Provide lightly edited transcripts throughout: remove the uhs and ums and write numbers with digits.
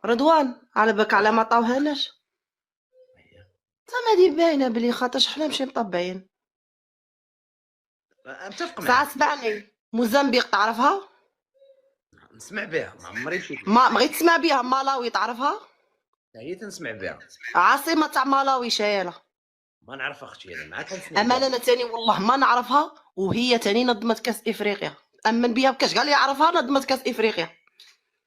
رضوان على بالك على ما عطاوهالناش. زعما هادي باينه بلي خاطرش حنا ماشي مطبعين. متفق ساعة معاك. سمعني، موزمبيق تعرفها؟ نسمع بها، ما عمري مشيت. ما بغيت تسمع بها. مالاوي تعرفها؟ هي تنسمع بها. عاصمة تاع مالاوي شايله؟ ما نعرف اختي، انا معاك نسمع اما بها. انا تاني والله ما نعرفها، وهي تاني نظمت كاس افريقيا. امن بها بكاش قال لي يعرفها، نظمت كاس افريقيا.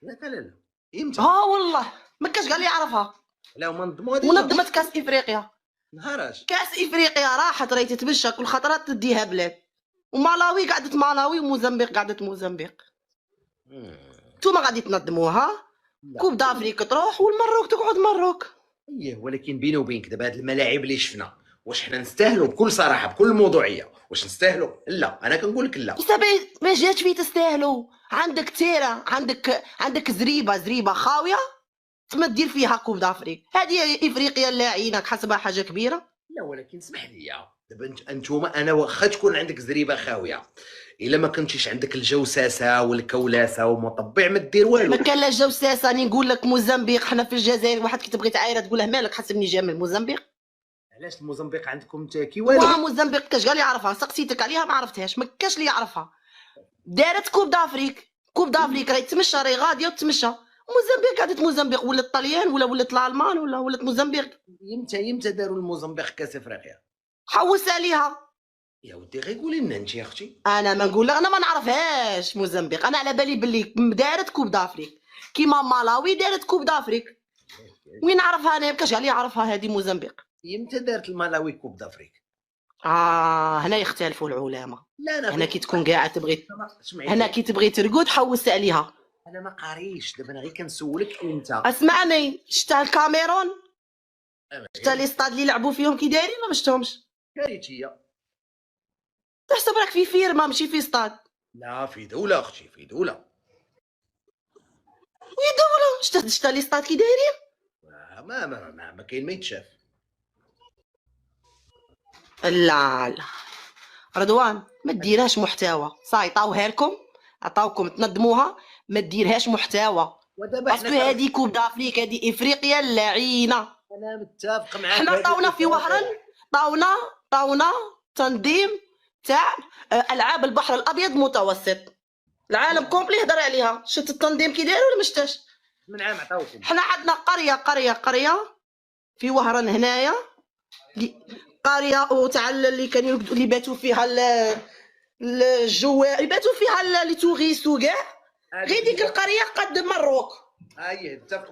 لا لا لا، امتى؟ ها والله ما كاش قال لي يعرفها. لا هما نظموها ديجا. ونظمت كاس افريقيا. نهاراش. كاس افريقيا راحت راهي تتمشى كل خطرات تديها بلاد. ومالاوي قعدت مالاوي، وموزمبيق قعدت موزمبيق. نتوما غادي تنظموها. لا. كوب دافريك تروح والمروك تقعد مروك. ايه ولكن بيني وبينك دابا هاد الملاعب اللي شفنا، واش حنا نستاهلوا بكل صراحه بكل موضوعيه؟ واش نستاهلوا؟ لا، انا كنقول لك لا. ما جاتش فيه تستاهلوا. عندك تيرا، عندك زريبه خاويه، تما دير فيها كوب دافريك. هذه افريقيا لاعينك حسبها حاجه كبيره. لا ولكن اسمح لي دابا انتوما، انا واخا تكون عندك زريبه خاويه، الا ما كنتيش عندك الجوساسه والكولاسه ومطبع ما دير والو. ما كان لا جوساسه. راني نقول لك موزمبيق، حنا في الجزائر واحد كي تبغي تعايره تقول له مالك حسبني جا من موزمبيق. علاش الموزمبيق عندكم كي والو؟ موزمبيق كاش قال لي يعرفها، سقسيتك عليها ما عرفتهاش. ما كاش اللي يعرفها. دارت كوب دافريك. كوب دافريك راهي تمشى، راهي غاديه وتمشى. موزمبيق قعدت موزمبيق، ولات طليان ولا ولات الالمان ولا ولات موزمبيق. يمتى داروا الموزمبيق كاس افريقيا؟ حوس عليها. يا ودي غير قولي لنا انت يا اختي. انا ما نقول لك، انا ما نعرفهاش موزمبيق. انا على بالي باللي دارت كوب دافريك كيما مالاوي دارت كوب دافريك. وين نعرفها انا؟ كاش علي يعرفها هذه موزمبيق. يمتى دارت الملاوي كوب دافريك؟ هنا يختلفوا العلماء. لا انا هنا كي تكون قاعد تبغي، اسمعي هنا كي تبغي ترقد حوس عليها. انا ما قاريش دابا، انا غير كنسولك انت. اسمعني، شتا الكاميرون؟ شتا لي ستاد اللي لعبوا فيهم كي دايرين ما شفتهمش؟ كارثيه. تحسب راك في فيرما ماشي في ستاد. لا في دوله اختي، في دوله. وي دوله. شتا لي ستاد كي دايرين؟ ما كاين ما يتشاف. لا رضوان ما ديرهاش محتوى. صاي عطاوها لكم، عطاوكم تنظموها، ما ديرهاش محتوى. باسكو هذه كوب دافريك، هذه افريقيا اللعينه. انا متفق معاك. حنا عطاونا في وهران، طاونا تنظيم تاع العاب البحر الابيض المتوسط. العالم كومبلي هضر عليها. شفت التنظيم كي داير ولا ما شفتش؟ من عام عطاوكم. حنا عندنا قريه في وهران هنايا، قريه وتاع اللي كانوا اللي باتوا فيها الجوار، يباتوا فيها لي توريست وكاع. غير ديك القريه قد مروك. متفق